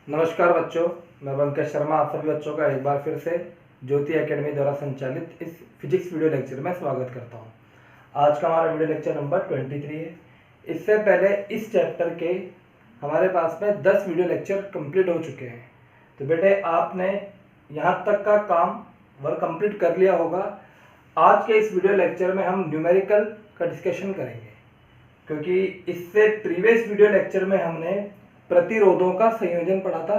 नमस्कार बच्चों, मैं पंकज शर्मा आप सभी बच्चों का एक बार फिर से ज्योति एकेडमी द्वारा संचालित इस फिजिक्स वीडियो लेक्चर में स्वागत करता हूं। आज का हमारा वीडियो लेक्चर नंबर 23 है। इससे पहले इस चैप्टर के हमारे पास में 10 वीडियो लेक्चर कंप्लीट हो चुके हैं। तो बेटे आपने यहाँ तक का काम वर्क कंप्लीट कर लिया होगा। आज के इस वीडियो लेक्चर में हम न्यूमेरिकल का डिस्कशन करेंगे, क्योंकि इससे प्रीवियस वीडियो लेक्चर में हमने प्रतिरोधों का संयोजन पढ़ा था।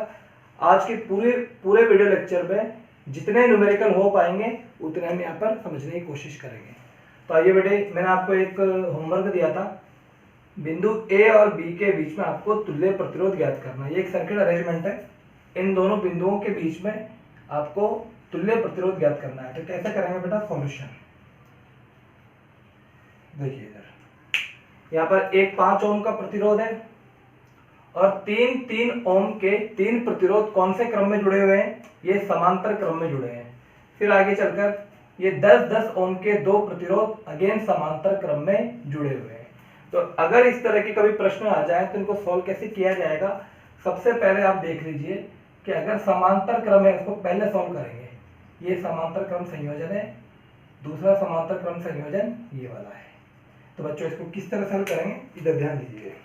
आज के पूरे वीडियो लेक्चर में जितने न्यूमेरिकल हो पाएंगे उतने हम यहाँ पर समझने की कोशिश करेंगे। तो आइए बेटे, मैंने आपको एक होमवर्क दिया था, बिंदु ए और बी के बीच में आपको तुल्य प्रतिरोध ज्ञात करना। ये एक सर्किट अरेंजमेंट है, इन दोनों बिंदुओं के बीच में आपको तुल्य प्रतिरोध ज्ञात करना है। तो कैसे करेंगे बेटा? सॉल्यूशन देखिए, इधर यहाँ पर एक 5 ओम का प्रतिरोध है और 3 ओम के 3 प्रतिरोध कौन से क्रम में जुड़े हुए हैं? ये समांतर क्रम में जुड़े हैं। फिर आगे चलकर ये 10 ओम के 2 प्रतिरोध अगेन समांतर क्रम में जुड़े हुए हैं। तो अगर इस तरह के कभी प्रश्न आ जाए तो इनको सॉल्व कैसे किया जाएगा? सबसे पहले आप देख लीजिए कि अगर समांतर क्रम है, इसको पहले सॉल्व करेंगे। ये समांतर क्रम संयोजन है, दूसरा समांतर क्रम संयोजन ये वाला है। तो बच्चों इसको किस तरह सॉल्व करेंगे, इधर ध्यान दीजिए।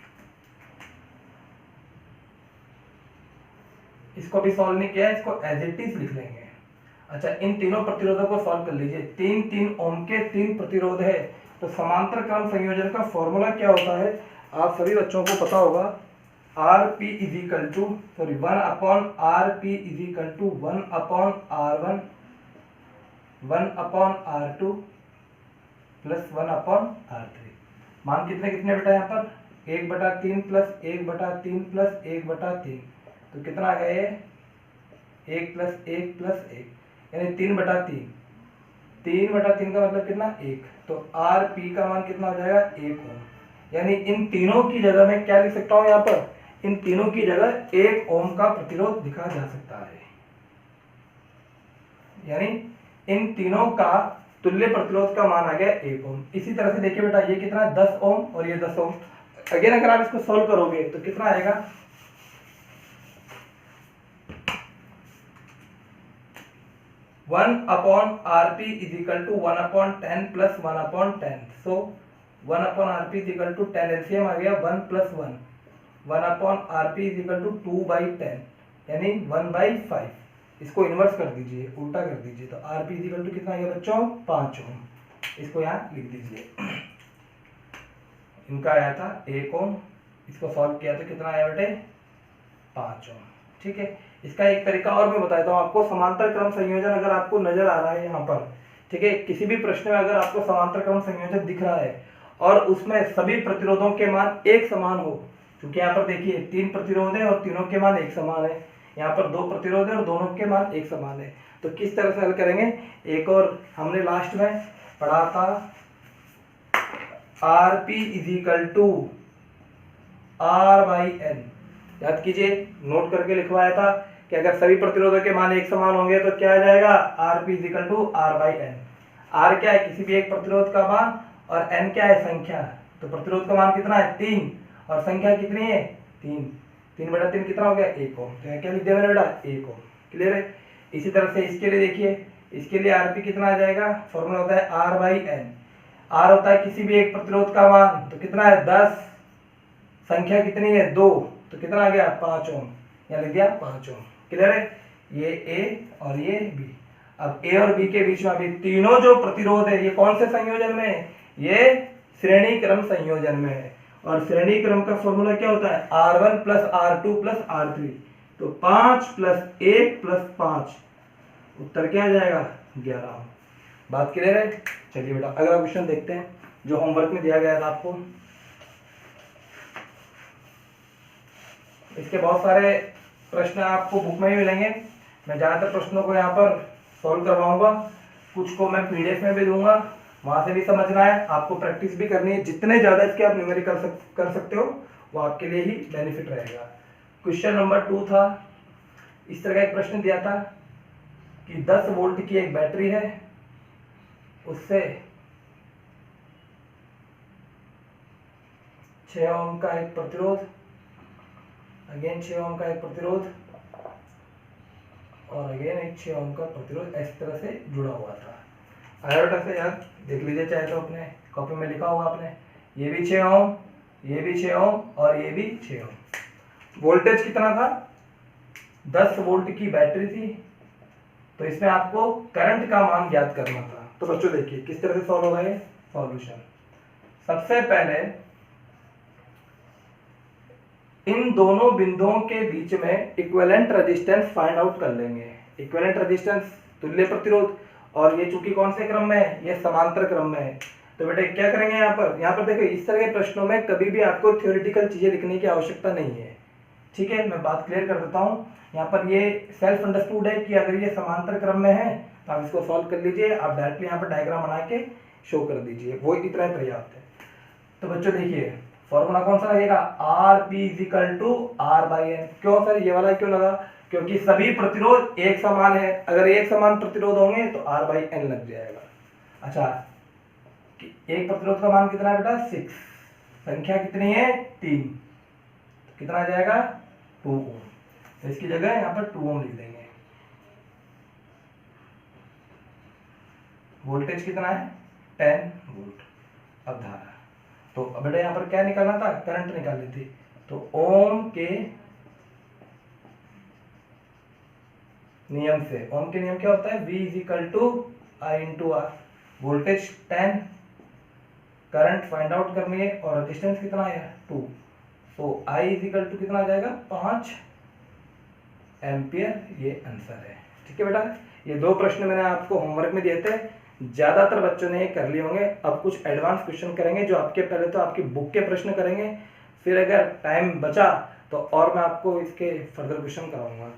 इसको भी सॉल्व नहीं किया, इसको एज इट इज लिख लेंगे। अच्छा, इन तीनों प्रतिरोधों को सॉल्व कर लीजिए। 3 ओम के 3 प्रतिरोध है, तो समांतर क्रम संयोजन का फॉर्मूला क्या होता है? आप सभी बच्चों को पता होगा, Rp is equal to 1/Rp is equal to 1/R1 1/R2 plus 1/R3। मान कितने कितने बेटा? यहाँ पर 1/3 प्लस 1/3 प्लस 1/3, तो कितना आ गया? ये 1 प्लस 1 प्लस 1 यानी 3/3। 3/3 का मतलब कितना? 1। तो Rp का मान कितना हो जाएगा? 1 ओम। यानी इन तीनों की जगह मैं क्या लिख सकता हूँ? यहाँ पर इन तीनों की जगह 1 ओम का प्रतिरोध लिखा जा सकता है। यानी इन तीनों का तुल्य प्रतिरोध का मान आ गया 1 ओम। इसी तरह से देखिए बेटा, ये कितना है? 10 ओम और ये 10 ओम। अगेन अगर आप इसको सोल्व करोगे तो कितना आएगा? 1/Rp is equal to 1/10 plus 1/10. So 1/Rp is equal to 10, LCM आ गया 1 plus 1। 1/Rp is equal to 2/10 यानी 1/5। इसको इन्वर्स कर दीजिए, उल्टा कर दीजिए, तो Rp is equal to कितना आ गया बच्चों? 5 ओम। इसको यहाँ लिख दीजिए। इनका आया था 1 ओम, इसको सॉल्व किया तो कितना आया बेटे? 5 ओम। ठीक है। इसका एक तरीका और मैं बताता हूँ आपको। समांतर क्रम संयोजन अगर आपको नजर आ रहा है यहाँ पर, ठीक है, किसी भी प्रश्न में अगर आपको समांतर क्रम संयोजन दिख रहा है और उसमें सभी प्रतिरोधों के मान एक समान हो, क्योंकि यहाँ पर देखिए 3 प्रतिरोध है और तीनों के मान एक समान है, यहाँ पर 2 प्रतिरोध है और दोनों के मान एक समान है, तो किस तरह से हल करेंगे? एक और हमने लास्ट में पढ़ा था, Rp is equal to R/N। याद कीजिए, नोट करके लिखवाया था कि अगर सभी प्रतिरोधों के मान एक समान होंगे तो क्या आ जाएगा? Rp is equal to R/N। R क्या है? किसी भी एक प्रतिरोध का मान, और N क्या है? संख्या। तो प्रतिरोध का मान कितना है? 3, और संख्या कितनी है? 3। 3/3 कितना हो गया? 1 ओम। तो क्या लिख दिया मैंने बेटा? 1 ओम। क्लियर है? इसी तरह से इसके लिए देखिए, इसके लिए Rp कितना आ जाएगा? फॉर्मूला होता है R/N। R होता है किसी भी एक प्रतिरोध का मान, तो कितना है? 10, संख्या कितनी है? 2, तो कितना आ गया? 5 ओम। यहाँ लिख दिया 5 ओम। क्लियर है? ये A और ये B। अब A और B के बीच में अभी तीनों जो प्रतिरोध है ये कौन से संयोजन में है? ये श्रेणी क्रम संयोजन में है, और श्रेणी क्रम का फॉर्मूला क्या होता है? R1 plus R2 plus R3। तो 5 प्लस 1 प्लस 5, उत्तर क्या आ जाएगा? 11 ओम। बात क्लियर है? चलिए बेटा अगला क्वेश्चन देखते हैं जो होमवर्क में दिया गया था आपको। इसके बहुत सारे प्रश्न आपको बुक में भी मिलेंगे। मैं ज़्यादातर प्रश्नों को यहाँ पर सॉल्व करवाऊंगा, कुछ को मैं PDF में भी दूंगा, वहाँ से भी समझना है, आपको प्रैक्टिस भी करनी है। जितने ज़्यादा इसके आप न्यूमेरिकल कर सकते हो वो आपके लिए ही बेनिफिट रहेगा। क्वेश्चन नंबर 2 था, इस तरह का एक प्रश्न दिया था कि 10 वोल्ट की एक बैटरी है, उससे 6 ओम का एक प्रतिरोध, अगेन 6 ओम का एक प्रतिरोध और अगेन एक 6 ओम का प्रतिरोध इस तरह से जुड़ा हुआ था। आया बेटा से यार, देख लीजिए चाहे तो अपने कॉपी में लिखा होगा आपने, ये भी 6 ओम, ये भी 6 ओम और ये भी 6 ओम। वोल्टेज कितना था? 10 वोल्ट की बैटरी थी, तो इसमें आपको करंट का मान ज्ञात करना था। तो बच्चों देखिए किस तरह से सॉल्व होगा ये सॉल्यूशन। सबसे पहले इन दोनों बिंदुओं के बीच में इक्विवेलेंट रेजिस्टेंस फाइंड आउट कर लेंगे। इक्विवेलेंट रेजिस्टेंस तुल्य प्रतिरोध, और ये चूंकि कौन से क्रम में है? ये समांतर क्रम में है। तो बेटे क्या करेंगे यहाँ पर देखो, इस तरह के प्रश्नों में कभी भी आपको थ्योरेटिकल चीजें लिखने की आवश्यकता नहीं है। ठीक है, मैं बात क्लियर कर देता हूँ। यहाँ पर ये सेल्फ अंडरस्टूड है कि अगर ये समांतर क्रम में है तो आप इसको सॉल्व कर लीजिए। आप डायरेक्टली यहाँ पर डायग्राम बना के शो कर दीजिए, वो इतना ही पर्याप्त है। तो बच्चों देखिए फॉर्मूला कौन सा लगेगा? R P equal to R by N. क्यों सर ये वाला क्यों लगा? क्योंकि सभी प्रतिरोध एक समान है। अगर एक समान प्रतिरोध होंगे तो आर बाई एन लग जाएगा। अच्छा, एक प्रतिरोध का मान कितना है बेटा? 6। संख्या कितनी है? 3। तो कितना आ जाएगा? 2 ओम। तो इसकी जगह यहाँ पर 2 ओम लिख देंगे। वोल्टेज कितना है? 10 वोल्ट। अब धारा, तो अब बेटा यहाँ पर क्या निकालना था? करंट निकालनी थी। तो ओम के नियम से, ओम के नियम क्या होता है? V equal to I into R. Voltage 10, current find out करनी है और रेजिस्टेंस कितना है? 2। तो I इजिकल टू कितना आ जाएगा? 5 एम्पियर। ये आंसर है। ठीक है बेटा, ये 2 प्रश्न मैंने आपको होमवर्क में दिए थे, ज्यादातर बच्चों ने ये कर लिए होंगे। अब कुछ एडवांस क्वेश्चन करेंगे जो आपके पहले तो आपकी बुक के प्रश्न करेंगे, फिर अगर टाइम बचा तो और मैं आपको इसके फर्दर क्वेश्चन कराऊंगा।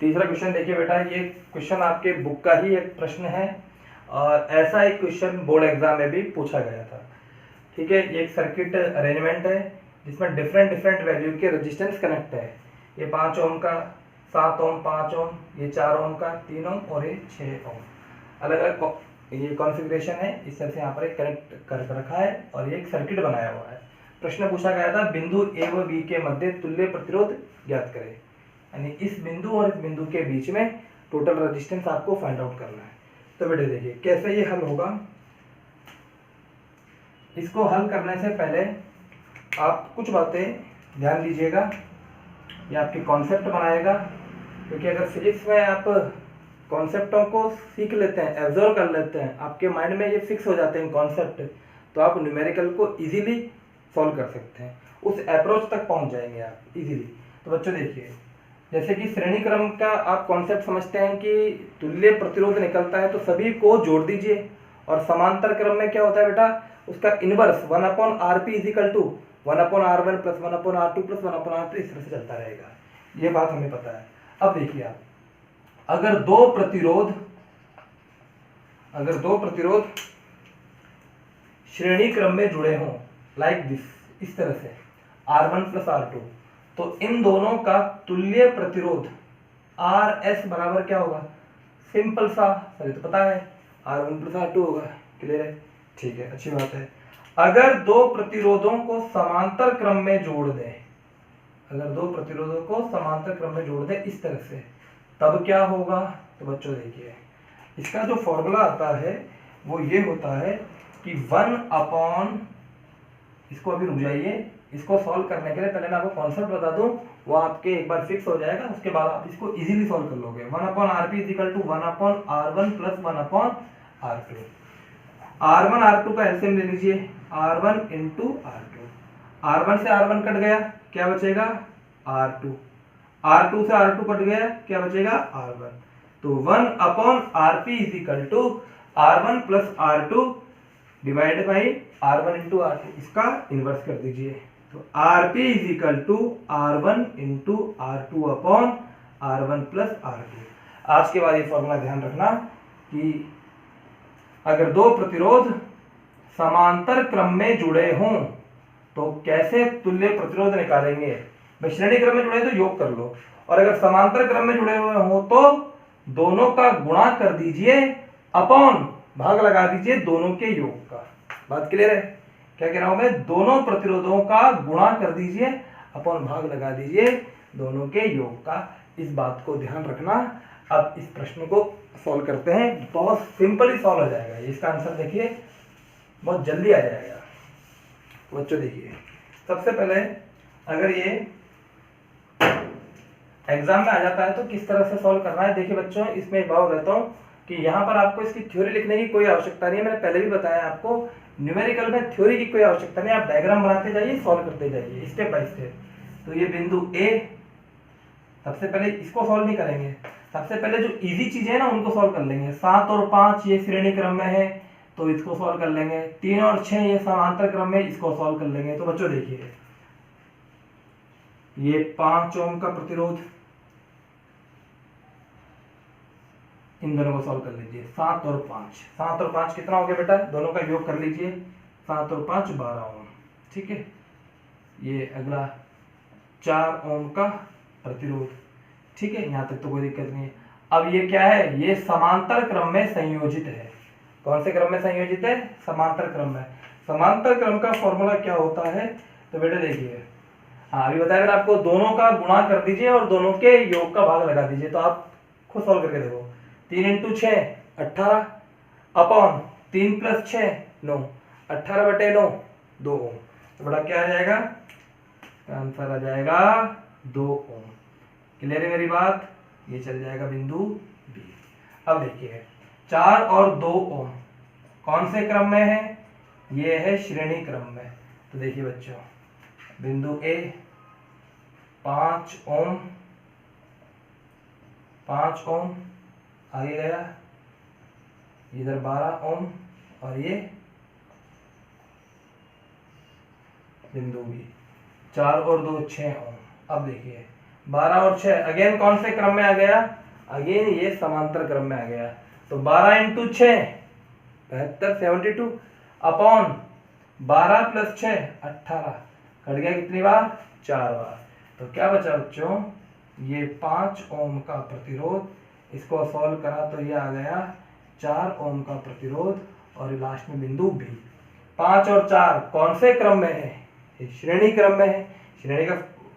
तीसरा क्वेश्चन देखिए बेटा, ये क्वेश्चन आपके बुक का ही एक प्रश्न है और ऐसा एक क्वेश्चन बोर्ड एग्जाम में भी पूछा गया था। ठीक है, ये एक सर्किट अरेंजमेंट है जिसमें डिफरेंट वैल्यू के रेजिस्टेंस कनेक्ट है। ये 5 ओम का, 7 ओम, 5 ओम, ये 4 ओम का, 3 ओम और ये 6 ओम। अलग अलग ये कॉन्फ़िगरेशन है। इस तरह से यहाँ पर एक कनेक्ट कर रखा है और ये एक सर्किट बनाया हुआ है। प्रश्न पूछा गया था बिंदु ए व बी के मध्य तुल्य प्रतिरोध ज्ञात करें, यानी इस बिंदु और इस बिंदु के बीच में टोटल रेजिस्टेंस आपको फाइंड आउट करना है। तो बेटे देखिए कैसे ये हल होगा। इसको हल करने से पहले आप कुछ बातें ध्यान दीजिएगा, ये आपके कॉन्सेप्ट बनाएगा। क्योंकि अगर फिजिक्स में आप कॉन्सेप्टों को सीख लेते हैं, एब्जॉर्व कर लेते हैं, आपके माइंड में ये फिक्स हो जाते हैं कॉन्सेप्ट, तो आप न्यूमेरिकल को इजीली सॉल्व कर सकते हैं, उस अप्रोच तक पहुंच जाएंगे आप इजीली। तो बच्चों देखिए, जैसे कि श्रेणी क्रम का आप कॉन्सेप्ट समझते हैं कि तुल्य प्रतिरोध निकलता है तो सभी को जोड़ दीजिए, और समांतर क्रम में क्या होता है बेटा? उसका inverse 1/Rp equal to 1/R1 plus 1/R2 plus 1/R3 इस तरह से चलता रहेगा। ये बात हमें पता है। अब देखिए आप, अगर दो प्रतिरोध श्रेणी क्रम में जुड़े हों लाइक दिस, इस तरह से R1 प्लस R2, तो इन दोनों का तुल्य प्रतिरोध RS बराबर क्या होगा? सिंपल सा, सभी तो पता है, R1 प्लस R2 होगा। क्लियर है? ठीक है, अच्छी बात है। अगर दो प्रतिरोधों को समांतर क्रम में जोड़ दें, इस तरह से, तब क्या होगा? तो बच्चों देखिए, इसका जो फॉर्मूला आता है वो ये होता है कि 1/, इसको अभी रुक जाइए, इसको सॉल्व करने के लिए पहले मैं आपको कॉन्सेप्ट बता दूं, वो आपके एक बार फिक्स हो जाएगा, उसके बाद आप इसको इजीली सॉल्व कर लोगे। 1/Rp equal to 1/R1 plus 1/R2। R1 R2 का एलसीएम ले लीजिए, R1 इंटू R2। R1 से R1 कट गया, क्या बचेगा? R2। R2 से R2 कट गया, क्या बचेगा? R1। तो 1/Rp equal to R1 plus R2 divide by R1 into R2, इसका इनवर्स कर दीजिए। तो Rp equal to R1 into R2 upon R1 plus R2। आज के बाद ये फॉर्मूला ध्यान रखना कि अगर दो प्रतिरोध समांतर क्रम में जुड़े हों तो कैसे तुल्य प्रतिरोध निकालेंगे। भाई श्रेणी क्रम में जुड़े तो योग कर लो, और अगर समांतर क्रम में जुड़े हुए हो तो दोनों का गुणा कर दीजिए अपॉन भाग लगा दीजिए दोनों के योग का। बात क्लियर है? क्या कह रहा हूं मैं? दोनों प्रतिरोधों का गुणा कर दीजिए अपॉन भाग लगा दीजिए दोनों के योग का। इस बात को ध्यान रखना। अब इस प्रश्न को सॉल्व करते हैं, बहुत सिंपली सॉल्व हो जाएगा। इसका आंसर देखिए बहुत जल्दी आ जाएगा। बच्चों देखिए, सबसे पहले अगर ये एग्जाम में आ जाता है तो किस तरह से सॉल्व करना है। देखिए बच्चों, इसमें एक बात बताता हूँ कि यहाँ पर आपको इसकी थ्योरी लिखने की कोई आवश्यकता नहीं है। मैंने पहले भी बताया आपको, न्यूमेरिकल में थ्योरी की कोई आवश्यकता नहीं। आप डायग्राम बनाते जाइए, सॉल्व करते जाइए स्टेप बाय स्टेप। तो ये बिंदु ए, सबसे पहले इसको सॉल्व नहीं करेंगे, सबसे पहले जो इजी चीजें हैं ना उनको सॉल्व कर लेंगे। 7 और 5 ये श्रेणी क्रम में है तो इसको सॉल्व कर लेंगे। 3 और 6 ये समांतर क्रम में, इसको सॉल्व कर लेंगे। तो बच्चों देखिए, ये 5 ओम का प्रतिरोध, इन दोनों को सॉल्व कर लीजिए। 7 और 5, 7 और 5 कितना हो गया बेटा, दोनों का योग कर लीजिए। 7 और 5 12 ओम, ठीक है। ये अगला 4 ओम का प्रतिरोध, ठीक है, यहां तक तो कोई दिक्कत नहीं है। अब ये क्या है, ये समांतर क्रम में संयोजित है। कौन से क्रम में संयोजित है, समांतर क्रम में। समांतर क्रम का फॉर्मूला क्या होता है, तो बेटा देखिए, हाँ अभी बताया मैंने आपको, दोनों का गुणा कर दीजिए और दोनों के योग का भाग लगा दीजिए। तो आप खुद सॉल्व करके देखो। 3 × 6 18 अपॉन 3 + 6 9, 18/9 2 ओम। तो बड़ा क्या आ जाएगा, आंसर आ जाएगा 2 ओम। क्लियर है मेरी बात, ये चल जाएगा बिंदु बी। अब देखिए 4 और 2 ओम कौन से क्रम में है, ये है श्रेणी क्रम में। तो देखिए बच्चों, बिंदु ए 5 ओम, 5 ओम आगे गया, इधर 12 ओम और ये बिंदु बी 4 और 2 6 ओम। अब देखिए 12 और 6 अगेन कौन से क्रम में आ गया, अगेन ये समांतर क्रम में आ गया। तो 12 × 6 72 72 अपॉन 12 + 6 18, कट गया कितनी बार, 4 बार। तो क्या बचा बच्चों, ये 5 ओम का प्रतिरोध, इसको सॉल्व करा तो ये आ गया 4 ओम का प्रतिरोध और लास्ट में बिंदु बी। 5 और 4 कौन से क्रम में है, श्रेणी क्रम में है। श्रेणी का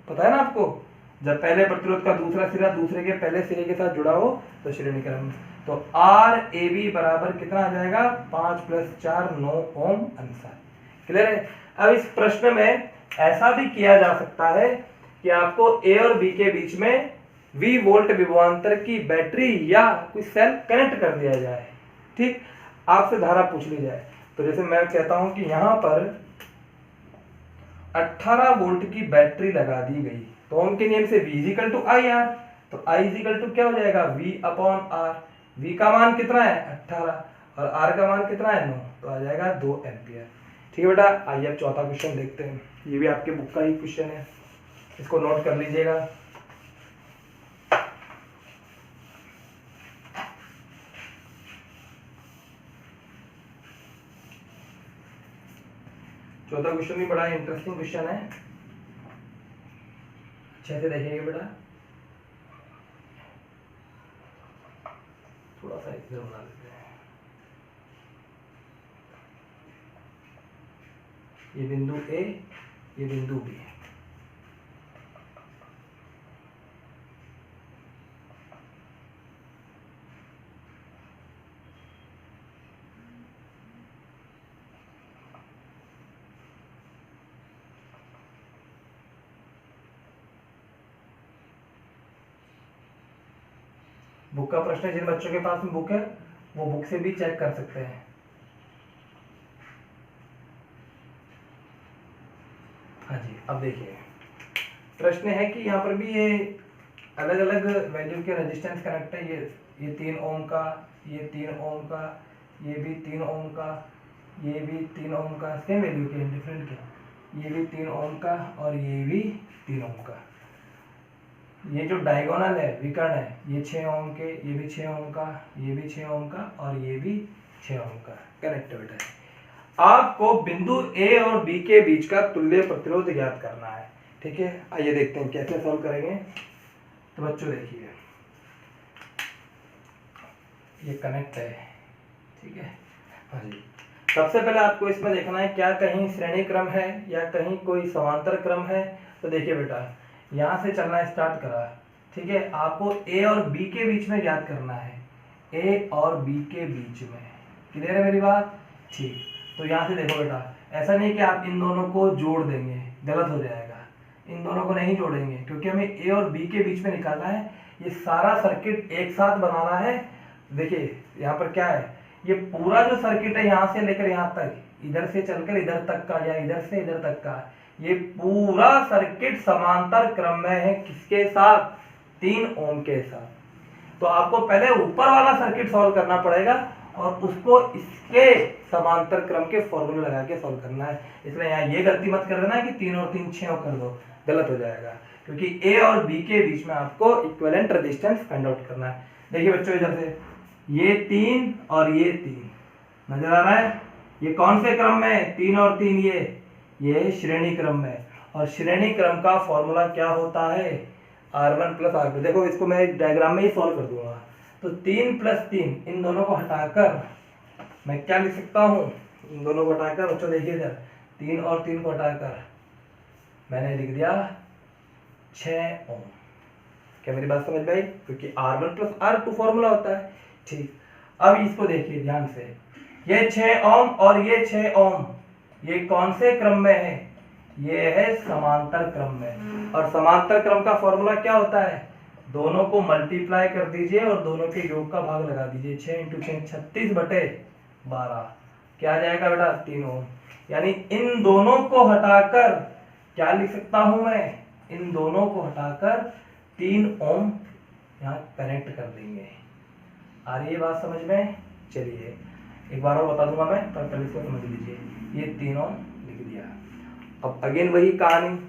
पता है ना आपको, जब पहले प्रतिरोध का दूसरा सिरा दूसरे के पहले सिरे के साथ जुड़ा हो तो श्रेणी क्रम। तो आर ए बी बराबर कितना आ जाएगा, 5 + 4 9 ओम अनुसार। क्लियर है। अब इस प्रश्न में ऐसा भी किया जा सकता है कि आपको ए और बी के बीच में V वोल्ट विभवांतर की बैटरी या कोई सेल कनेक्ट कर दिया जाए, ठीक, आपसे धारा पूछ ली जाए। तो जैसे मैं कहता हूं कि यहां पर 18 वोल्ट की बैटरी लगा दी गई, तो ओम के नियम से V = IR, तो I = क्या हो जाएगा, V/R। V का मान कितना है 18 और R का मान कितना है 9, तो आ जाएगा 2 एम्पियर। ठीक है बेटा, आइए अब चौथा क्वेश्चन देखते हैं। ये भी आपके बुक का ही क्वेश्चन है, इसको नोट कर लीजिएगा। चौथा क्वेश्चन भी बड़ा इंटरेस्टिंग क्वेश्चन है, अच्छे से देखिएगा बेटा। थोड़ा सा इधर बना लेते हैं, ये बिंदु ए, ये बिंदु बी। बुक का प्रश्न है, जिन बच्चों के पास में बुक है वो बुक से भी चेक कर सकते हैं। हाँ जी, अब देखिए प्रश्न है कि यहाँ पर भी ये अलग अलग वैल्यू के रेजिस्टेंस कनेक्ट है। ये 3 ओम का, ये 3 ओम का, ये भी 3 ओम का, ये भी 3 ओम का, सेम वैल्यू के, डिफरेंट के। ये भी 3 ओम का और ये भी 3 ओम का। ये जो डायगोनल है, विकर्ण है, ये 6 ओम के, ये भी 6 ओम का, ये भी 6 ओम का और ये भी 6 ओम का कनेक्टेड है। आपको बिंदु ए और बी के बीच का तुल्य प्रतिरोध ज्ञात करना है। ठीक है, आइए देखते हैं कैसे सॉल्व करेंगे। तो बच्चों देखिए, ये कनेक्ट है, ठीक है। हाँ जी, सबसे पहले आपको इसमें देखना है क्या कहीं श्रेणी क्रम है या कहीं कोई समांतर क्रम है। तो देखिए बेटा, यहाँ से चलना स्टार्ट करा ठीक है, आपको ए और बी के बीच में ज्ञात करना है, ए और बी के बीच में। क्लियर है मेरी बात? ठीक, तो यहाँ से देखो बेटा, ऐसा नहीं कि आप इन दोनों को जोड़ देंगे, गलत हो जाएगा। इन दोनों को नहीं जोड़ेंगे क्योंकि हमें ए और बी के बीच में निकालना है। ये सारा सर्किट एक साथ बनाना है। देखिए यहाँ पर क्या है, ये पूरा जो सर्किट है यहाँ से लेकर यहाँ तक, इधर से चलकर इधर तक का या इधर से इधर तक का, ये पूरा सर्किट समांतर क्रम में है। किसके साथ? 3 ओम के साथ। तो आपको पहले ऊपर वाला सर्किट सॉल्व करना पड़ेगा और उसको इसके समांतर क्रम के फॉर्मूले लगा के सॉल्व करना है। इसलिए यहाँ ये गलती मत कर देना कि 3 और 3 6 कर दो, गलत हो जाएगा, क्योंकि ए और बी के बीच में आपको इक्विवेलेंट रेजिस्टेंस फाइंड आउट करना है। देखिए बच्चों, इधर से ये 3 और ये 3 नजर आ रहा है, ये कौन से क्रम में है? 3 और 3 ये श्रेणी क्रम में। और श्रेणी क्रम का फॉर्मूला क्या होता है? R1 plus R2। देखो इसको मैं डायग्राम में ही सॉल्व कर दूंगा। तो 3 प्लस 3, इन दोनों को हटाकर मैं क्या लिख सकता हूँ? इन दोनों को हटाकर, बच्चों देखिए इधर, 3 और 3 को हटाकर मैंने लिख दिया 6 ओम। क्या मेरी बात समझ में आई? क्योंकि R1 प्लस R2 फॉर्मूला होता है। ठीक, अब इसको देखिए ध्यान से, ये 6 ओम और ये 6 ओम, ये कौन से क्रम में है? ये है समांतर क्रम में। और समांतर क्रम का फॉर्मूला क्या होता है? दोनों को मल्टीप्लाई कर दीजिए और दोनों के योग का भाग लगा दीजिए। 6 × 6 36/12 क्या आ जाएगा बेटा? 3 ओम। यानी इन दोनों को हटाकर क्या लिख सकता हूं मैं? इन दोनों को हटाकर 3 ओम यहाँ कनेक्ट कर देंगे। आ रही है बात समझ में? चलिए एक बार और बता दूंगा मैं, पर पहले इसको समझ लीजिए। ये 3 ओम लिख दिया। अब अगेन वही कहानी,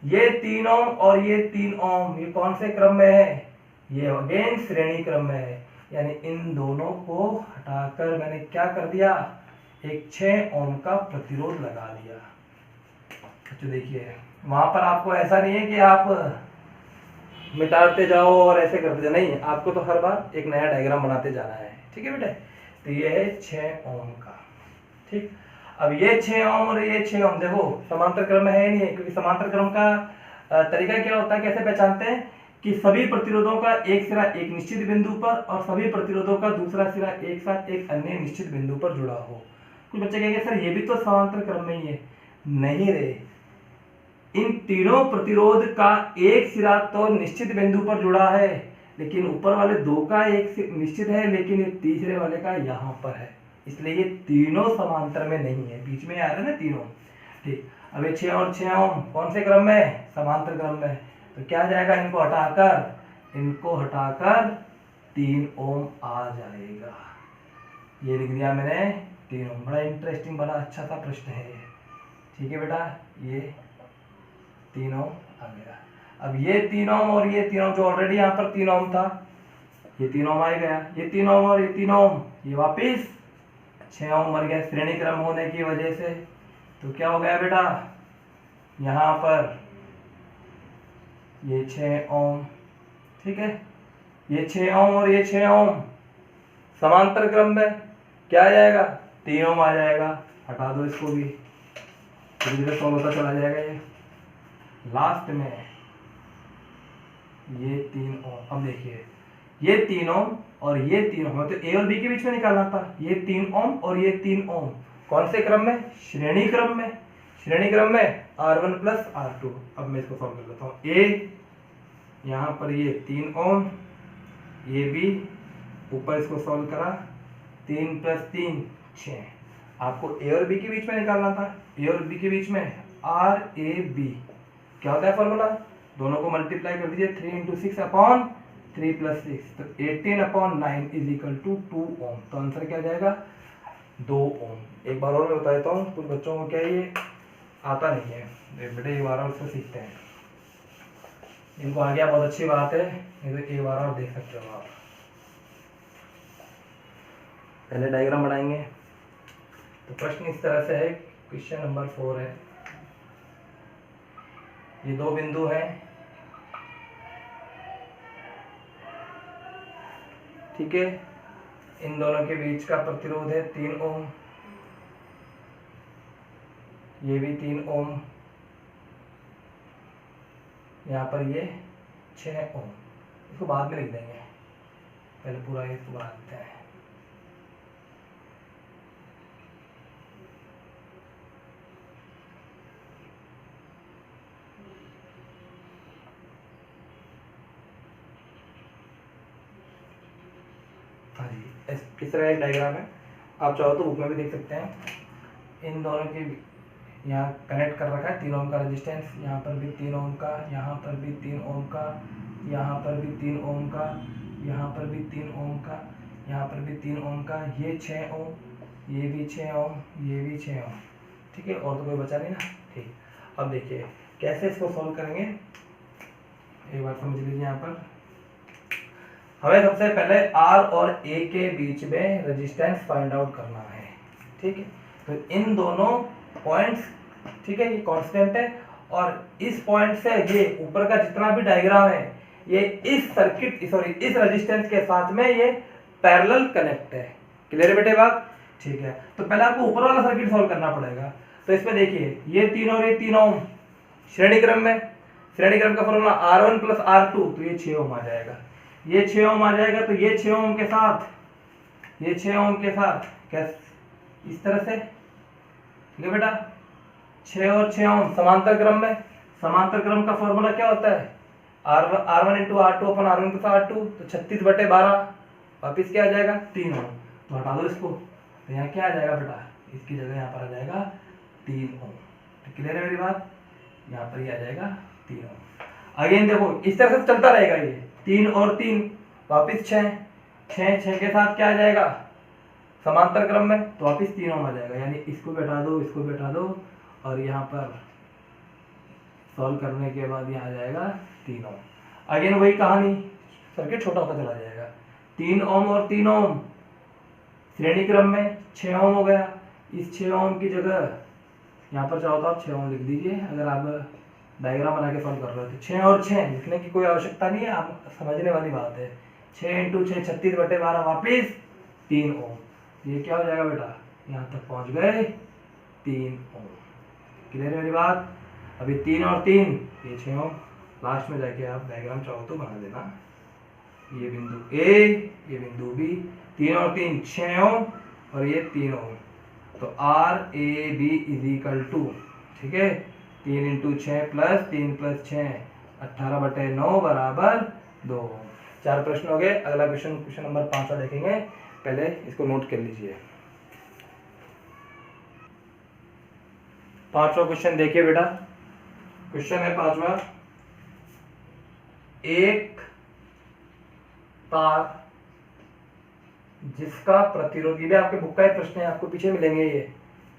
ये 3 ओम और ये 3 ओम, ये कौन से क्रम में है? ये अगेन श्रेणी क्रम में है। यानी इन दोनों को हटाकर मैंने क्या कर दिया? एक 6 ओम का प्रतिरोध लगा दिया। तो देखिए वहां पर आपको ऐसा नहीं है कि आप मिटाते जाओ और ऐसे करते जाओ, नहीं, आपको तो हर बार एक नया डायग्राम बनाते जाना है। ठीक है बेटा? तो ये है 6 ओम का। ठीक, अब ये 6 ओम और ये 6 ओम देखो समांतर क्रम में है नहीं है, क्योंकि समांतर क्रम का तरीका क्या होता है, कैसे पहचानते हैं कि सभी प्रतिरोधों का एक सिरा एक निश्चित बिंदु पर और सभी प्रतिरोधों का दूसरा सिरा एक साथ एक अन्य निश्चित बिंदु पर जुड़ा हो। कुछ बच्चे कहेंगे सर ये भी तो समांतर क्रम में ही है। नहीं रे, इन तीनों प्रतिरोध का एक सिरा तो निश्चित बिंदु पर जुड़ा है, लेकिन ऊपर वाले दो का एक निश्चित है, लेकिन ये तीसरे वाले का यहाँ पर है, इसलिए ये तीनों समांतर में नहीं है, बीच में आ रहे हैं ना तीनों। ठीक, अब ये 6 और 6 ओम कौन से क्रम में? समांतर क्रम में। तो क्या जाएगा? इनको हटाकर 3 ओम आ जाएगा। ये लिख दिया मैंने 3 ओम। बड़ा इंटरेस्टिंग, बड़ा अच्छा सा प्रश्न है ये। ठीक है बेटा, ये 3 ओम आ गया। अब ये 3 ओम और ये 3 ओम, जो ऑलरेडी यहाँ पर 3 ओम था, ये 3 ओम आ गया। ये 3 ओम और ये 3 ओम, ये वापिस 6 ओम मर गया श्रेणी क्रम होने की वजह से। तो क्या हो गया बेटा? यहाँ पर ये 6 ओम, ठीक है, ये 6 ओम और ये 6 ओम समांतर क्रम में, क्या आ जाएगा? 3 ओम आ जाएगा। हटा दो इसको भी, धीरे धीरे सॉल्व होता चला जाएगा। ये लास्ट में ये 3 ओम। अब देखिए ये 3 ओम और ये 3 ओम, तो ए और बी के बीच में निकालना था। ये 3 ओम और ये 3 ओम कौन से क्रम में? श्रेणी क्रम में। श्रेणी क्रम में R1 प्लस R2। अब मैं इसको सॉल्व कर लेता हूँ। ए यहाँ पर ये 3 ओम, ये भी ऊपर इसको सॉल्व करा, 3 + 3 6। आपको ए और बी के बीच में निकालना था। ए और बी के बीच में RAB क्या होता है फॉर्मूला? दोनों को मल्टीप्लाई कर दीजिए, 3 × 6/3 + 6, तो 18/9 = 2 ओम। तो आंसर क्या जाएगा? 2 ओम। एक बार और मैं बता देता हूँ, कुछ बच्चों को क्या ये आता नहीं है, बेटे एक बार और उसको सीखते हैं। इनको आ गया बहुत अच्छी बात है, नहीं तो एक बार और देख सकते हो आप। पहले डायग्राम बनाएंगे। तो प्रश्न इस तरह से है, क्वेश्चन नंबर 4 है। ये 2 बिंदु हैं, ठीक है, इन दोनों के बीच का प्रतिरोध है 3 ओम, ये भी 3 ओम, यहाँ पर ये 6 ओम। इसको बाद में लिख देंगे, पहले पूरा इसको बना देते हैं। हाँ जी, इस तरह एक डायग्राम है, आप चाहो तो बुक में भी देख सकते हैं। इन दोनों के यहाँ कनेक्ट कर रखा है 3 ओम का रेजिस्टेंस, यहाँ पर भी 3 ओम का, यहाँ पर भी 3 ओम का, यहाँ पर भी 3 ओम का, यहाँ पर भी 3 ओम का, यहाँ पर भी 3 ओम का, ये 6 ओम, ये भी 6 ओम, ये भी 6 ओम। ठीक है, और तो कोई बचा नहीं ना। ठीक, अब देखिए कैसे इसको सॉल्व करेंगे, एक बार समझ लीजिए। यहाँ पर हमें सबसे पहले R और A के बीच में रेजिस्टेंस फाइंड आउट करना है। ठीक है, तो इन दोनों पॉइंट्स, ठीक है, ये कांस्टेंट है, और इस पॉइंट से ये ऊपर का जितना भी डायग्राम है ये इस सर्किट सॉरी इस रेजिस्टेंस के साथ में ये पैरेलल कनेक्ट है। क्लियर है बेटे बात? ठीक है, तो पहले आपको ऊपर वाला सर्किट सॉल्व करना पड़ेगा। तो इसमें देखिए ये 3 और ये 3 ओम श्रेणी क्रम में, श्रेणी क्रम का फॉर्मूला R1 + R2, तो ये 6 ओम आ जाएगा, ये 6 ओम आ जाएगा। तो ये 6 ओम के साथ, ये 6 ओम के साथ कैसे, इस तरह से, ठीक है बेटा, 6 और 6 ओम समांतर क्रम में। समांतर क्रम का फॉर्मूला क्या होता है? R1 × R2 / R1 + R2, तो 36/12, वापिस क्या आ जाएगा? 3 ओम। तो हटा दो इसको, तो यहाँ क्या आ जाएगा बेटा? इसकी जगह यहाँ पर आ जाएगा 3 ओम। तो क्लियर है मेरी बात? यहाँ पर ही आ जाएगा 3 ओम। अगेन देखो इस तरह से चलता रहेगा, ये 3 और 3, वापिस 6, 6 के साथ क्या आ जाएगा? समांतर क्रम में, तो वापिस 3 ओम आ जाएगा। यानी इसको बैठा दो, इसको बैठा दो, और यहाँ पर सॉल्व करने के बाद यहाँ आ जाएगा 3 ओम। अगेन वही कहानी, सर्किट छोटा होता चला जाएगा। 3 ओम और 3 ओम श्रेणी क्रम में, 6 ओम हो गया। इस 6 ओम की जगह यहाँ पर चाहो तो आप 6 ओम लिख दीजिए, अगर आप डायग्राम बना के सॉल्व कर रहे हो तो। 6 और 6 लिखने की कोई आवश्यकता नहीं है, आप समझने वाली बात है। 6 × 6 36/12, वापिस 3 ओम। ये क्या हो जाएगा बेटा? यहाँ तक पहुँच गए 3 ओम। क्लियर है मेरी बात? अभी 3 और 3, ये 6 ओम। लास्ट में जाके आप डायग्राम चाहो तो बना देना, ये बिंदु A, ये बिंदु B, 3 और 3 6 ओम, और ये 3 ओम। तो RAB = ठीक है, 3 × 6 + 3 + 6 18/9 = 2। 4 प्रश्न हो गए। अगला क्वेश्चन नंबर 5 देखेंगे, पहले इसको नोट कर लीजिए। 5वां क्वेश्चन देखिए बेटा, क्वेश्चन है 5वां। एक तार जिसका प्रतिरोध, ये भी आपके बुक का एक प्रश्न है, आपको पीछे मिलेंगे। ये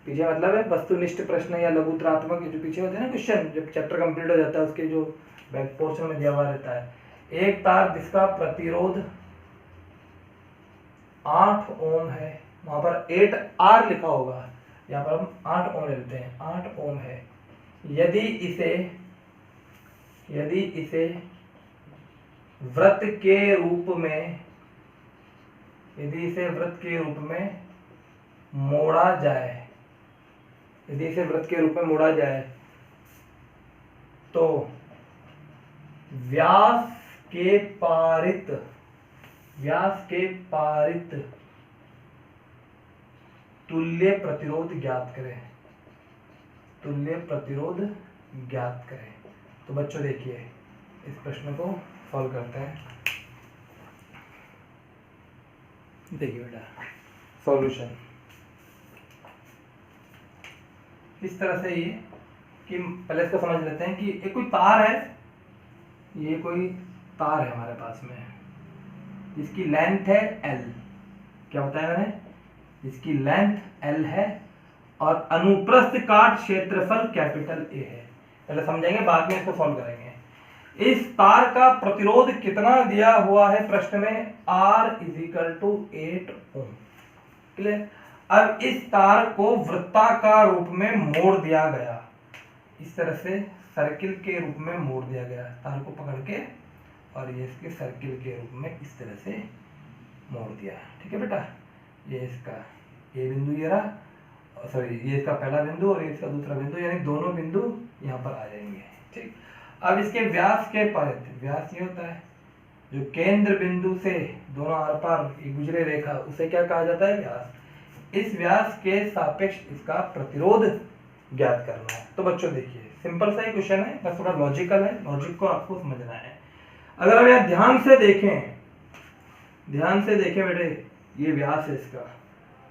पीछे मतलब है वस्तुनिष्ठ प्रश्न या लघुत्रात्मक, जो पीछे होते हैं ना क्वेश्चन, जब चैप्टर कंप्लीट हो जाता है उसके जो बैक पोर्शन में दिया हुआ रहता है। एक तार जिसका प्रतिरोध 8 ओम है, वहां पर 8R लिखा होगा, यहाँ पर हम 8 ओम लेते हैं, 8 ओम है। यदि इसे वृत्त के रूप में, यदि इसे वृत्त के रूप में मोड़ा जाए, यदि इसे वृत्त के रूप में मोड़ा जाए, तो व्यास के पारित तुल्य प्रतिरोध ज्ञात करें, तुल्य प्रतिरोध ज्ञात करें। तो बच्चों देखिए इस प्रश्न को सॉल्व करते हैं। देखिए बेटा सॉल्यूशन इस तरह से, ये कि पहले इसको समझ लेते हैं कि एक कोई तार है, ये कोई तार है हमारे पास में, इसकी लेंथ है L। क्या बताया मैंने? इसकी लेंथ L है और अनुप्रस्थ काट क्षेत्रफल कैपिटल A है। पहले समझेंगे, बाद में इसको सॉल्व करेंगे। इस तार का प्रतिरोध कितना दिया हुआ है प्रश्न में? R = 8 ओम। क्लियर? अब इस तार को वृत्ताकार रूप में मोड़ दिया गया, इस तरह से सर्किल के रूप में मोड़ दिया गया, तार को पकड़ के, और ये इसके सर्किल के रूप में इस तरह से मोड़ दिया। ठीक है बेटा, ये इसका ये बिंदु ये रहा, सॉरी ये इसका पहला बिंदु और ये इसका दूसरा बिंदु, यानी दोनों बिंदु यहाँ पर आ जाएंगे। ठीक, अब इसके व्यास के पारित, व्यास ये होता है, जो केंद्र बिंदु से दोनों आर पार ये गुजरे रेखा, उसे क्या कहा जाता है? व्यास। इस व्यास के सापेक्ष इसका प्रतिरोध ज्ञात करना है। तो बच्चों देखिए, सिंपल सा ही क्वेश्चन है, बस थोड़ा लॉजिकल है, लॉजिक को आपको समझना है। अगर हम यहाँ ध्यान से देखें बेटे, ये व्यास है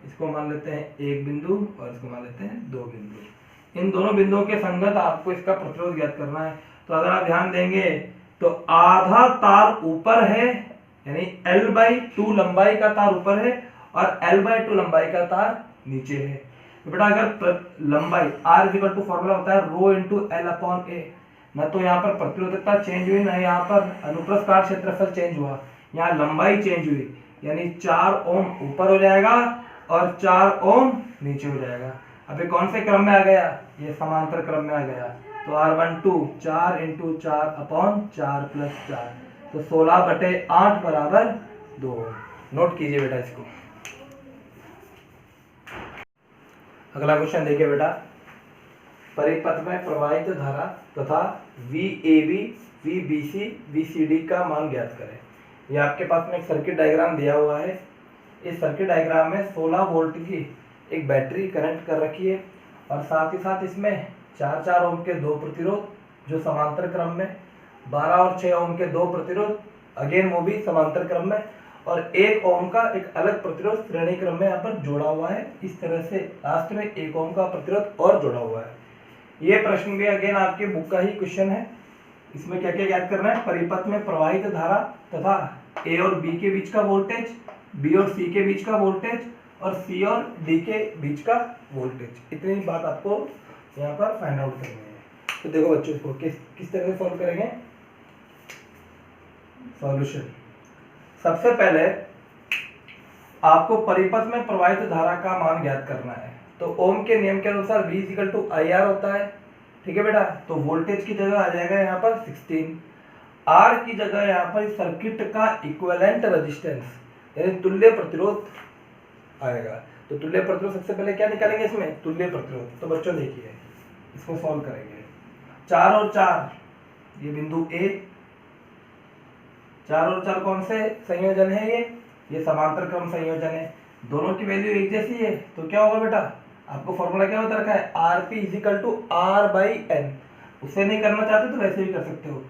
इसको मान लेते हैं एक बिंदु और इसको मान लेते हैं दो बिंदु। इन दोनों बिंदुओं के संगत आपको इसका प्रतिरोध ज्ञात करना है। तो अगर आप ध्यान देंगे तो आधा तार ऊपर है, यानी L/2 लंबाई का तार ऊपर है और L/2 लंबाई का तार नीचे है। तो बेटा अगर लंबाई R फॉर्मूला होता है रो इंटू L/A, ना तो यहाँ पर प्रतिरोधकता चेंज हुई, ना यहाँ पर अनुप्रस्थ काट क्षेत्रफल चेंज हुआ, यहाँ लंबाई चेंज हुई, यानी 4 ओम ऊपर हो जाएगा और 4 ओम नीचे हो जाएगा। अब ये कौन से क्रम में आ गया? ये समांतर क्रम में आ गया। तो R12 4 इंटू 4/4 प्लस 4, तो 16/8 बराबर 2। नोट कीजिए बेटा इसको। अगला क्वेश्चन देखिए बेटा, परिपथ में प्रवाहित धारा तथा VAB, VBC, VCD का मान ज्ञात करें। ये आपके पास में एक सर्किट डायग्राम दिया हुआ है। इस सर्किट डायग्राम में 16 वोल्ट की एक बैटरी कनेक्ट कर रखी है और साथ ही साथ इसमें 4 ओम के दो प्रतिरोध जो समांतर क्रम में, 12 और 6 ओम के दो प्रतिरोध अगेन वो भी समांतर क्रम में, और 1 ओम का एक अलग प्रतिरोध श्रेणी क्रम में यहाँ पर जोड़ा हुआ है। इस तरह से लास्ट में 1 ओम का प्रतिरोध और जोड़ा हुआ है। ये प्रश्न भी अगेन आपके बुक का ही क्वेश्चन है। इसमें क्या क्या याद करना है? परिपथ में प्रवाहित धारा तथा A और B के बीच का वोल्टेज, B और C के बीच का वोल्टेज और C और D के बीच का वोल्टेज, इतनी बात आपको यहाँ पर फाइंड आउट करनी है। तो देखो बच्चों, इसको किस तरह से सॉल्व करेंगे? सॉल्यूशन, सबसे पहले आपको परिपथ में प्रवाहित धारा का मान ज्ञात करना है। तो ओम के नियम के अनुसार V IR होता है, ठीक है बेटा। तो वोल्टेज की जगह आ जाएगा यहाँ पर 16, R की जगह यहाँ पर सर्किट का इक्विवेलेंट रेजिस्टेंस यानी तुल्य प्रतिरोध आएगा। तो तुल्य प्रतिरोध सबसे पहले क्या निकालेंगे इसमें? तुल्य प्रतिरोध। तो बच्चों देखिए, इसको सॉल्व करेंगे। 4 और 4 ये बिंदु A, 4 और 4 कौन से संयोजन है? ये समांतर क्रम संयोजन है। दोनों की वैल्यू एक जैसी है, तो क्या होगा बेटा? आपको फॉर्मूला क्या बता रखा है? RP R/N। उसे नहीं करना चाहते तो वैसे भी कर सकते हो।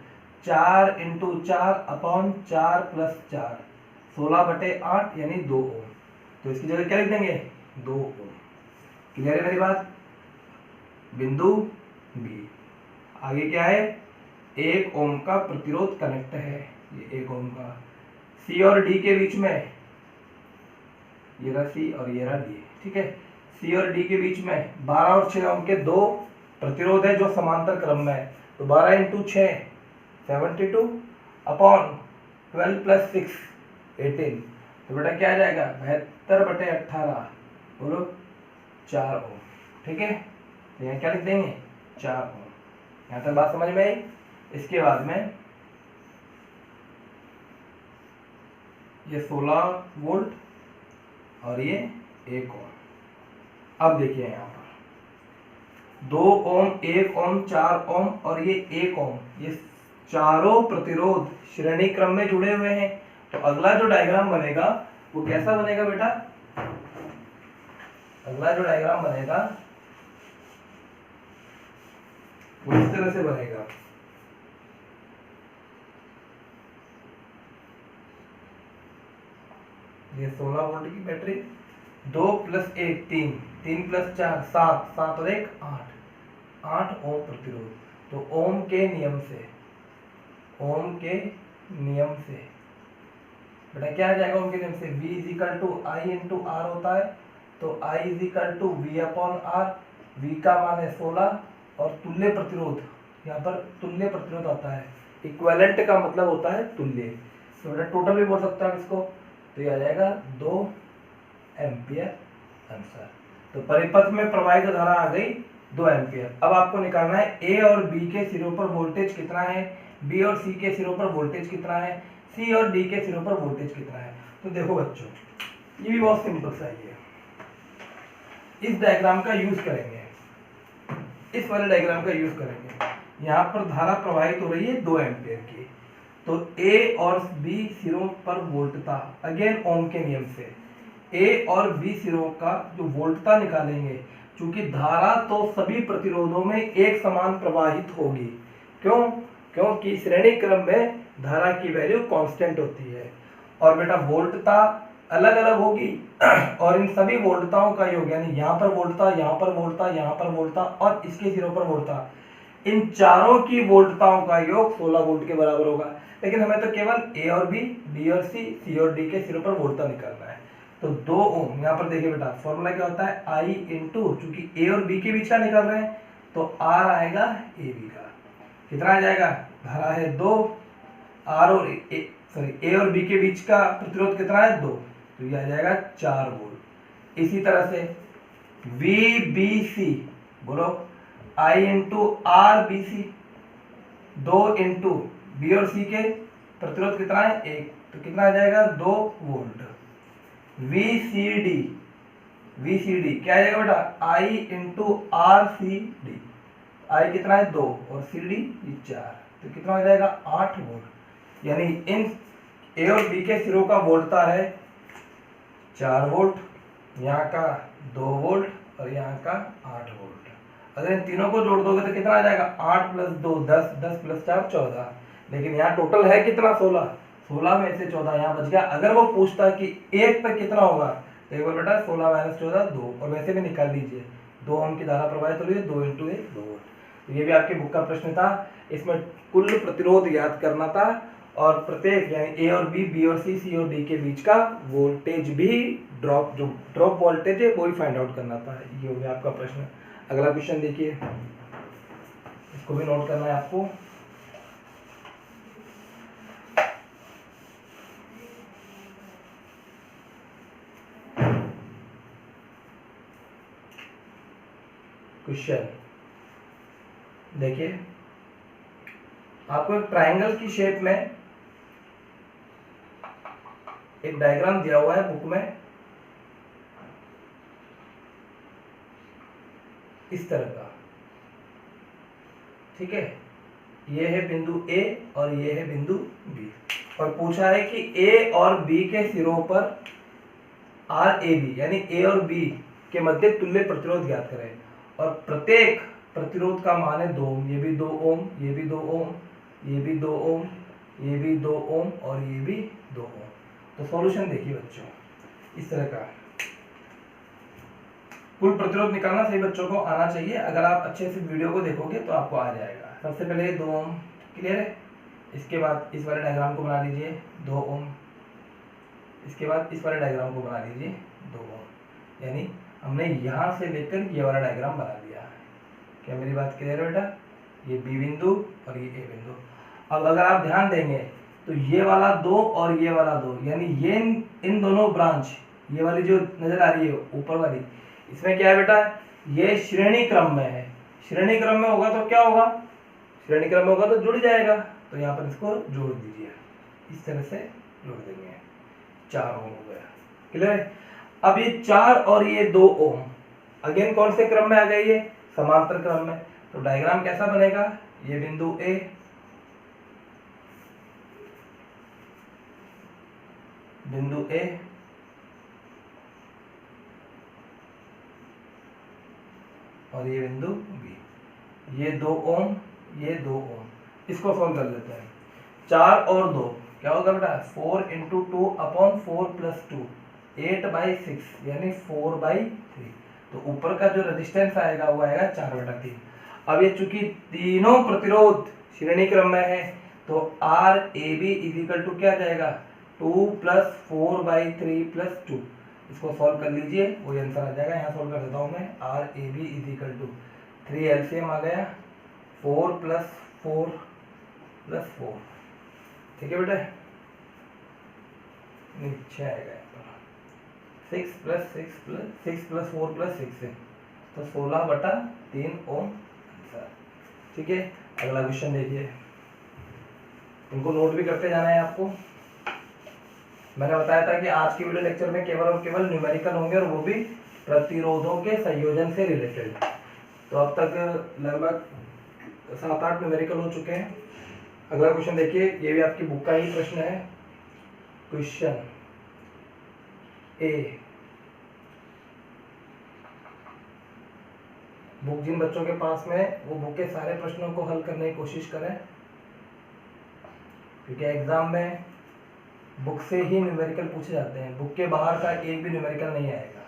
4 इंटू 4/4 प्लस 4, 16/8 यानी 2 ओम। तो इसकी जगह क्या लिख देंगे? 2 ओम। क्लियर है मेरी बात? बिंदु B। आगे क्या है? 1 ओम का प्रतिरोध कनेक्ट है, ये 1 ओम का। C और D के बीच में, ये रहा C और ये रहा D, ठीक है। C और D के बीच में 12 और 6 ओम के दो प्रतिरोध है जो समांतर क्रम में है। तो 12 इंटू 6 72 अपॉन 12 प्लस 6 18। तो बेटा क्या आ जाएगा? 72/18, बोलो 4 ओम, ठीक है। तो यहाँ क्या लिख देंगे? 4 ओम। यहाँ तक बात समझ में आई? इसके बाद में ये 16 वोल्ट और ये 1 ओम। अब देखिए यहाँ पर 2 ओम, 1 ओम, 4 ओम और ये 1 ओम, ये चारों प्रतिरोध श्रेणी क्रम में जुड़े हुए हैं। तो अगला जो डायग्राम बनेगा वो कैसा बनेगा बेटा? अगला जो डायग्राम बनेगा वो इस तरह से बनेगा। ये 16 वोल्ट की बैटरी, 2 प्लस 1 3, 3 प्लस 4 7, 7 और 1 8, 8 ओम प्रतिरोध। तो ओम के नियम से बेटा क्या आ जाएगा? ओम के नियम से V I इंटू R होता है। तो I V/R, V का मान है 16 और तुल्य प्रतिरोध, यहाँ पर तुल्य प्रतिरोध आता है। इक्विवेलेंट का मतलब होता है तुल्य। तो बेटा टोटल भी बोल सकता है इसको। तो ये आ जाएगा 2 एम्पियर आंसर। तो परिपथ में प्रवाहित धारा आ गई 2 एम्पियर। अब आपको निकालना है A और B के सिरों पर वोल्टेज कितना है, B और C के सिरों पर वोल्टेज कितना है, C और D के सिरों पर वोल्टेज कितना है। तो देखो बच्चों, ये भी बहुत सिंपल सा ही है। इस डायग्राम का यूज करेंगे, इस वाले डायग्राम का यूज करेंगे। यहाँ पर धारा प्रवाहित हो रही है 2 एम्पियर की। तो ए और बी सिरों पर वोल्टता, अगेन ओम के नियम से ए और बी सिरों का जो वोल्टता निकालेंगे, क्योंकि धारा तो सभी प्रतिरोधों में एक समान प्रवाहित होगी। क्यों? क्योंकि श्रेणी क्रम में धारा की वैल्यू कांस्टेंट होती है और बेटा वोल्टता अलग अलग होगी और इन सभी वोल्टताओं का योग, यानी यहाँ पर वोल्टता, यहाँ पर वोल्टता, यहाँ पर वोल्टता और इसके सिरों पर वोल्टता, इन चारों की वोल्टताओं का योग 16 वोल्ट के बराबर होगा। लेकिन हमें तो केवल ए और बी, बी और सी और डी के सिरों पर वोल्टता निकालना है। तो 2 ओम, यहाँ पर देखिए बेटा फॉर्मूला क्या होता है, आई इंटू, चूंकि ए और बी के बीच का निकाल रहे हैं तो आर आएगा ए बी का, कितना आ जाएगा, धारा है 2, आर और ए और बी के बीच का प्रतिरोध कितना है 2, तो ये आ जाएगा 4 वोल्ट। इसी तरह से वी बी सी, बोलो I into R B C, 2 into B और सी के प्रतिरोध कितना है 1, तो कितना आ जाएगा 2 वोल्ट। वी सी डी क्या आ जाएगा बेटा, आई इंटू आर सी डी, आई कितना है 2 और सी डी 4, तो कितना हो जाएगा 8 वोल्ट। यानी इन ए और बी के सिरों का वोल्टता है 4 वोल्ट, यहाँ का 2 वोल्ट और यहाँ का 8 वोल्ट। अगर इन तीनों को जोड़ दोगे तो कितना आ जाएगा, 8 प्लस 2 10, 10 प्लस 4 14, लेकिन यहाँ टोटल है कितना 16, 16 में से 14 यहाँ बच गया। अगर वो पूछता कि एक पे कितना होगा तो एक बार बेटा 16 माइनस 14 2, और वैसे भी निकाल लीजिए 2 ओम की धारा प्रवाहित हो रही है, 2 इंटू 1 2 वोल्ट। तो ये भी आपके बुक का प्रश्न था, इसमें कुल प्रतिरोध याद करना था और प्रत्येक यानी ए और बी और सी और डी के बीच का वोल्टेज भी ड्रॉप, जो ड्रॉप वोल्टेज है वो ही फाइंड आउट करना था। ये हो गया आपका प्रश्न। अगला क्वेश्चन देखिए, इसको भी नोट करना है आपको। क्वेश्चन देखिए, आपको एक ट्रायंगल की शेप में एक डायग्राम दिया हुआ है बुक में, इस तरह का, ठीक है। ये है बिंदु ए और ये है बिंदु बी, और पूछा है कि ए और बी के सिरों पर आर ए बी यानी ए और बी के मध्य तुल्य प्रतिरोध ज्ञात करें और प्रत्येक प्रतिरोध का मान है 2 ओम, ये भी 2 ओम, ये भी 2 ओम, ये भी 2 ओम, ये भी 2 ओम और ये भी 2 ओम। तो सॉल्यूशन देखिए बच्चों, इस तरह का कुल प्रतिरोध निकालना सही बच्चों को आना चाहिए। अगर आप अच्छे से वीडियो को देखोगे तो आपको आ जाएगा। सबसे पहले 2 ओम, क्लियर है। इसके बाद इस वाले डायग्राम को बना लीजिए 2 ओम, इसके बाद इस वाले डायग्राम को बना लीजिए 2 ओम, यानी हमने यहाँ से लेकर ये वाला डायग्राम बना दिया। क्या मेरी बात क्लियर है बेटा? ये बी बिंदु और ये ए बिंदु। अब अगर आप ध्यान देंगे तो ये वाला 2 और ये वाला 2, यानी ये इन दोनों ब्रांच, ये वाली जो नजर आ रही है ऊपर वाली, इसमें क्या है बेटा, ये श्रेणी क्रम में है। श्रेणी क्रम में होगा तो क्या होगा, श्रेणी क्रम में होगा तो जुड़ जाएगा, तो यहाँ पर इसको जोड़ दीजिए, इस तरह से जोड़ देंगे। 4 ओम हो गया, क्लियर है। अब ये 4 और ये 2 ओम अगेन कौन से क्रम में आ गई है, समांतर क्रम में। तो डायग्राम कैसा बनेगा, ये बिंदु ए, बिंदु ए, और ये बिंदु बी, ये 2 ओम, ये 2 ओम। इसको सॉल्व कर लेते हैं। 4 और 2 क्या होगा बेटा, 4 इंटू 2 अपॉन 4 प्लस 2, 8/6 यानी 4/3। तो ऊपर का जो रेजिस्टेंस आएगा वो आएगा 4/3। अब ये चूंकि तीनों प्रतिरोध श्रेणी क्रम में है तो R A B is equal to क्या जाएगा, 2 प्लस 4/3 प्लस 2। इसको सॉल्व कर लीजिए, वही आंसर आ जाएगा। यहाँ सॉल्व कर देता हूँ मैं, R A B is equal to 3 LCM आ गया, 4 प्लस 4 प्लस 4, ठीक है बेटा, नीचे आएगा 6 प्लस 4 प्लस 6 है तो 16/3 ओम आंसर, ठीक है। अगला क्वेश्चन देखिए, इनको नोट भी करते जाना है आपको। मैंने बताया था कि आज की वीडियो लेक्चर में केवल और केवल न्यूमेरिकल होंगे और वो भी प्रतिरोधों के संयोजन से रिलेटेड। तो अब तक लगभग 7-8 न्यूमेरिकल हो चुके हैं। अगला क्वेश्चन देखिए, ये भी आपकी बुक का ही प्रश्न है। क्वेश्चन ए, बुक जिन बच्चों के पास में वो बुक के सारे प्रश्नों को हल करने की कोशिश करें, क्योंकि एग्जाम में बुक से ही न्यूमेरिकल पूछे जाते हैं, बुक के बाहर का एक भी न्यूमेरिकल नहीं आएगा।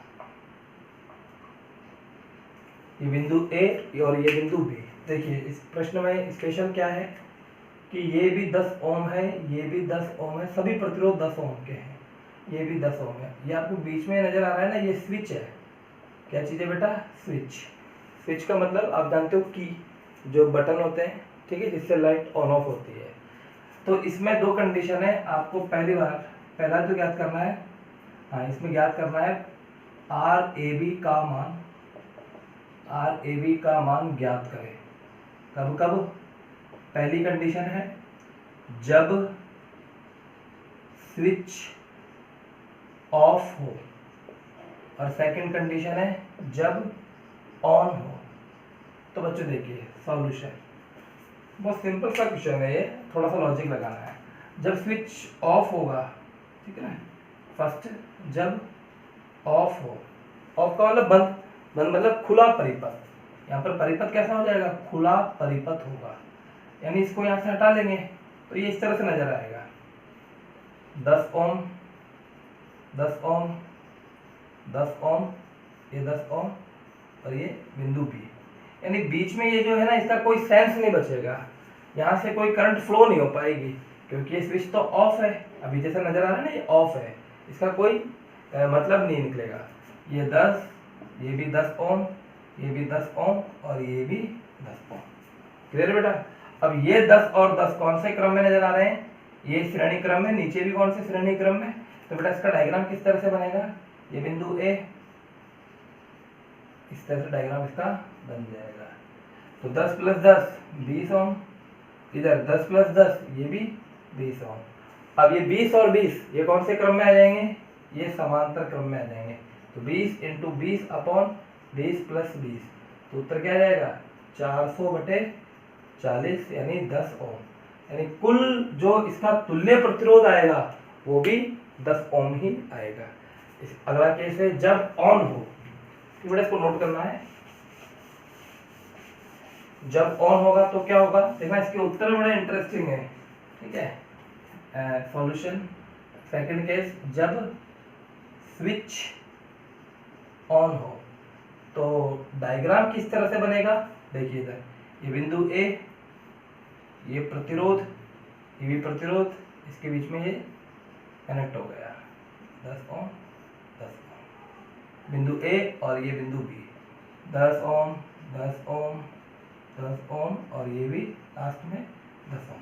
ये बिंदु ए और ये बिंदु बी। देखिए इस प्रश्न में स्पेशल क्या है कि ये भी 10 ओम है, ये भी 10 ओम है, सभी प्रतिरोध 10 ओम के हैं, ये भी 10 ओम है। ये आपको बीच में नजर आ रहा है ना, ये स्विच है। क्या चीज़ है बेटा? स्विच। स्विच का मतलब आप जानते हो की, जो बटन होते हैं, ठीक है, जिससे लाइट ऑन ऑफ होती है। तो इसमें दो कंडीशन है, आपको पहला तो ज्ञात करना है, हाँ इसमें ज्ञात करना है आर ए बी का मान ज्ञात करें। कब कब? पहली कंडीशन है जब स्विच ऑफ हो, और सेकंड कंडीशन है जब ऑन हो। तो बच्चों देखिए सॉल्यूशन बहुत सिंपल सा क्वेश्चन है, ये थोड़ा सा लॉजिक लगाना है। जब स्विच ऑफ होगा, ठीक है ना, फर्स्ट जब ऑफ हो, ऑफ का मतलब बंद, बंद मतलब खुला परिपथ। यहाँ पर परिपथ कैसा हो जाएगा? खुला परिपथ होगा, यानी इसको यहाँ से हटा लेंगे तो ये इस तरह से नजर आएगा। 10 ओम, 10 ओम, 10 ओम, ये 10 ओम और ये बिंदु बी, यानी बीच में ये जो है ना, इसका कोई सेंस नहीं बचेगा, यहाँ से कोई करंट फ्लो नहीं हो पाएगी, क्योंकि ये स्विच तो ऑफ है। अभी जैसे नजर आ रहा है ना, ये ऑफ है, इसका कोई मतलब नहीं निकलेगा। ये 10, ये भी 10 ओम, ये भी 10 ओम और ये भी 10 ओम। क्लियर बेटा? अब ये 10 और 10 कौन से क्रम में नजर आ रहे हैं? ये श्रेणी क्रम में, नीचे भी कौन से श्रेणी क्रम में? तो बेटा इसका डायग्राम किस तरह से बनेगा? ये बिंदु ए, इस तरह से डायग्राम इसका बन जाएगा। तो 10 प्लस 10 20 ओम, इधर 10 प्लस 10 ये भी 20 ओम। अब ये 20 और 20 ये कौन से क्रम में आ जाएंगे? ये समांतर क्रम में आ जाएंगे। तो 20 इंटू 20 अपॉन 20 प्लस 20, तो उत्तर क्या आ जाएगा? 400/40 यानी 10 ओम। यानी कुल जो इसका तुल्य प्रतिरोध आएगा वो भी 10 ओम ही आएगा। अगला केस है जब ऑन हो, तो बेटा इसको नोट करना है। जब ऑन होगा तो क्या होगा? देखना इसके उत्तर बड़े इंटरेस्टिंग है, ठीक है। सॉल्यूशन सेकंड केस, जब स्विच ऑन हो तो डायग्राम किस तरह से बनेगा? देखिए इधर ये बिंदु ए, ये प्रतिरोध, ये भी प्रतिरोध, इसके बीच में ये कनेक्ट हो गया 10 ओम 10 ओम, बिंदु ए और ये बिंदु बी 10 ओम 10 ओम 10 ओम और ये भी लास्ट में 10 ओम।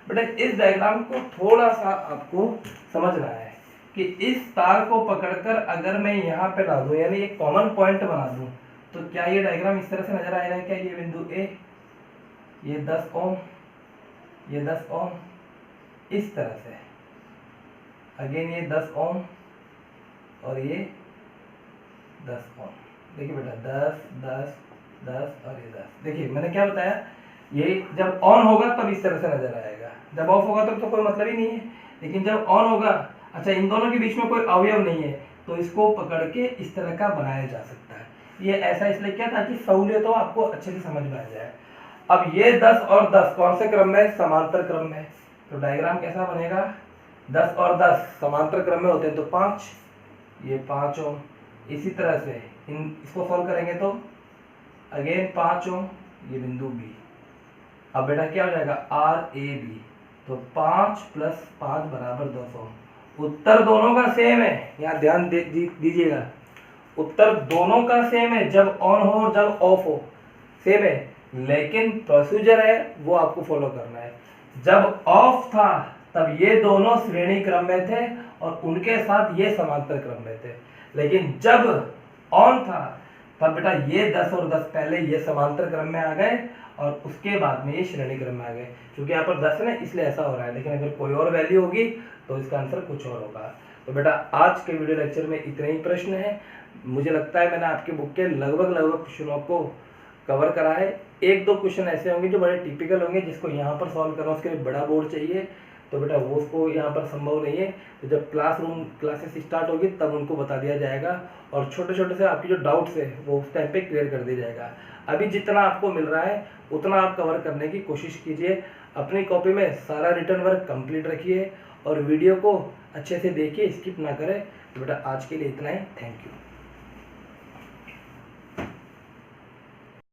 बेटा इस डायग्राम को थोड़ा सा आपको समझना है कि इस तार को पकड़कर अगर मैं यहाँ पे ला दूं, यानी एक कॉमन पॉइंट बना दूं, तो क्या ये डायग्राम इस तरह से नजर आएगा? क्या ये बिंदु ए, ये 10 ओम, ये 10 ओम, इस तरह से अगेन ये 10 ओम और ये 10 ओम। देखिए बेटा 10 10 10 और ये 10। देखिए मैंने क्या बताया, ये जब ऑन होगा तब इस तरह से नजर आएगा, जब ऑफ होगा तब तो कोई मतलब ही नहीं है। लेकिन जब ऑन होगा, अच्छा इन दोनों के बीच में कोई अवयव नहीं है, तो इसको पकड़ के इस तरह का बनाया जा सकता है। ये ऐसा इसलिए क्या, ताकि सहूलियत हो, आपको अच्छे से समझ में आ जाए। अब ये 10 और 10 कौन से क्रम में? समांतर क्रम में। तो डायग्राम कैसा बनेगा? 10 और 10 समांतर क्रम में होते हैं, तो 5, ये 5 ओम। इसी तरह से इसको सॉल्व करेंगे तो अगेन 5 ओम, ये बिंदु बी। अब बेटा क्या हो जाएगा? आर ए बी, तो 5 प्लस 5 बराबर 10 ओम। उत्तर दोनों का सेम है, यहाँ ध्यान दीजिएगा, उत्तर दोनों का सेम है, जब ऑन हो और जब ऑफ हो सेम है, लेकिन प्रोसीजर है वो आपको फॉलो करना है। जब ऑफ था तब ये दोनों श्रेणी क्रम में थे और उनके साथ ये समांतर क्रम में थे, लेकिन जब ऑन था तब बेटा ये 10 और 10 पहले ये समांतर क्रम में आ गए और उसके बाद में ये श्रेणी क्रम में आ गए। क्योंकि यहाँ पर 10 है ना, इसलिए ऐसा हो रहा है, लेकिन अगर कोई और वैल्यू होगी तो इसका आंसर कुछ और होगा। तो बेटा आज के वीडियो लेक्चर में इतने ही प्रश्न हैं। मुझे लगता है मैंने आपके बुक के लगभग क्वेश्चनों को कवर करा है। एक दो क्वेश्चन ऐसे होंगे जो बड़े टिपिकल होंगे, जिसको यहाँ पर सॉल्व करना उसके लिए बड़ा बोर्ड चाहिए, तो बेटा वो उसको यहाँ पर संभव नहीं है। तो जब क्लासेस स्टार्ट होगी तब उनको बता दिया जाएगा, और छोटे छोटे से आपकी जो डाउट्स है वो उस टाइम पे क्लियर कर दिया जाएगा। अभी जितना आपको मिल रहा है उतना आप कवर करने की कोशिश कीजिए। अपनी कॉपी में सारा रिटर्न वर्क कंप्लीट रखिए और वीडियो को अच्छे से देखिए, स्किप ना करें। तो बेटा आज के लिए इतना ही, थैंक यू।